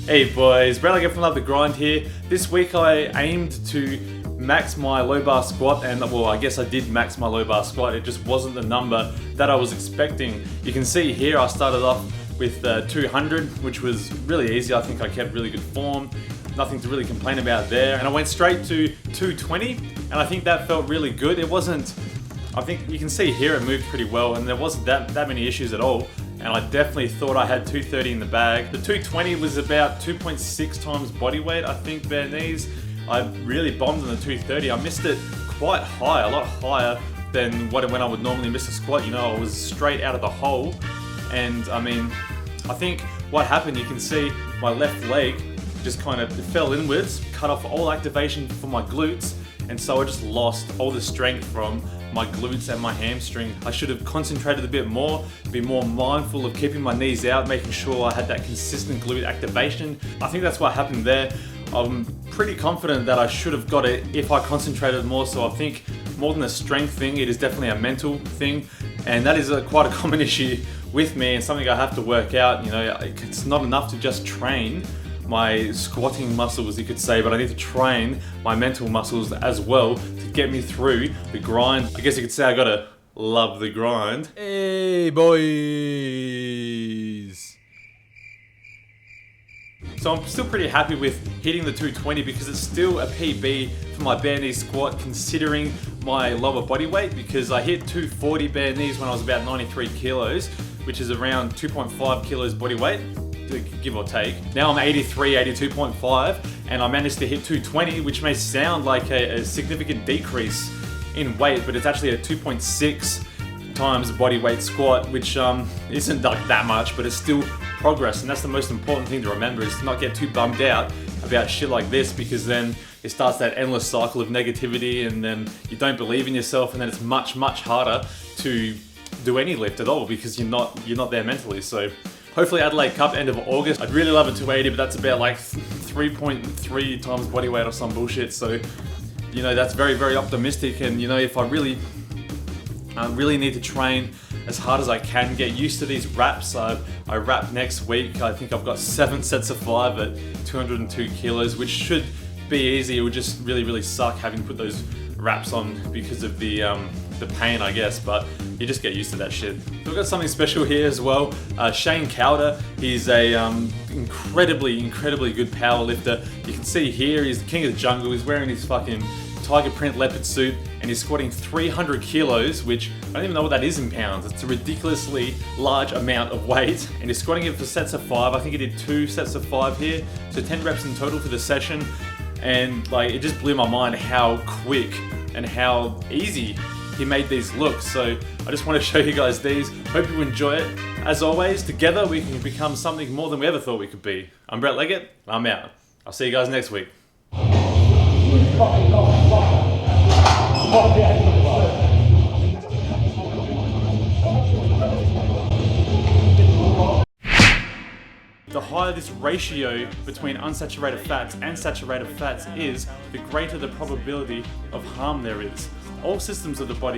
Hey boys, Brad again from Love the Grind here. This week I aimed to max my low bar squat, and well, I guess I did max my low bar squat. It just wasn't the number that I was expecting. You can see here I started off with 200, which was really easy. I think I kept really good form. Nothing to really complain about there. And I went straight to 220, and I think that felt really good. It wasn't, I think you can see here it moved pretty well, and there wasn't that many issues at all. And I definitely thought I had 230 in the bag. The 220 was about 2.6 times body weight, I think, bare knees. I really bombed on the 230. I missed it quite high, a lot higher than when I would normally miss a squat. You know, I was straight out of the hole. And I mean, I think what happened, you can see my left leg just kind of fell inwards, cut off all activation for my glutes. And so I just lost all the strength from my glutes and my hamstring. I should have concentrated a bit more, be more mindful of keeping my knees out, making sure I had that consistent glute activation. I think that's what happened there. I'm pretty confident that I should have got it if I concentrated more. So I think more than a strength thing, it is definitely a mental thing. And that is quite a common issue with me and something I have to work out. You know, it's not enough to just train my squatting muscles, you could say, but I need to train my mental muscles as well to get me through the grind. I guess you could say I gotta love the grind. Hey boys! So I'm still pretty happy with hitting the 220 because it's still a PB for my bare knee squat considering my lower body weight, because I hit 240 bare knees when I was about 93 kilos, which is around 2.5 kilos body weight, give or take. Now I'm 83, 82.5, and I managed to hit 220, which may sound like a significant decrease in weight, but it's actually a 2.6 times body weight squat, which isn't like that much, but it's still progress. And that's the most important thing to remember, is to not get too bummed out about shit like this, because then it starts that endless cycle of negativity, and then you don't believe in yourself, and then it's much harder to do any lift at all because you're not there mentally. So hopefully Adelaide Cup end of August. I'd really love a 280, but that's about like 3.3 times body weight or some bullshit. So, you know, that's very optimistic. And you know, if I really need to train as hard as I can, get used to these wraps. I wrap next week. I think I've got 7 sets of 5 at 202 kilos, which should be easy. It would just really suck having to put those wraps on because of the pain, I guess, but you just get used to that shit. So we've got something special here as well. Shane Cowder, he's a incredibly good power lifter. You can see here, he's the king of the jungle. He's wearing his fucking tiger print leopard suit, and he's squatting 300 kilos, which I don't even know what that is in pounds. It's a ridiculously large amount of weight, and he's squatting it for sets of 5. I think he did 2 sets of 5 here, so 10 reps in total for the session. And like, it just blew my mind how quick and how easy he made these look. So I just want to show you guys these. Hope you enjoy it. As always, together we can become something more than we ever thought we could be. I'm Brett Leggett, I'm out. I'll see you guys next week. The higher this ratio between unsaturated fats and saturated fats is, the greater the probability of harm there is. All systems of the body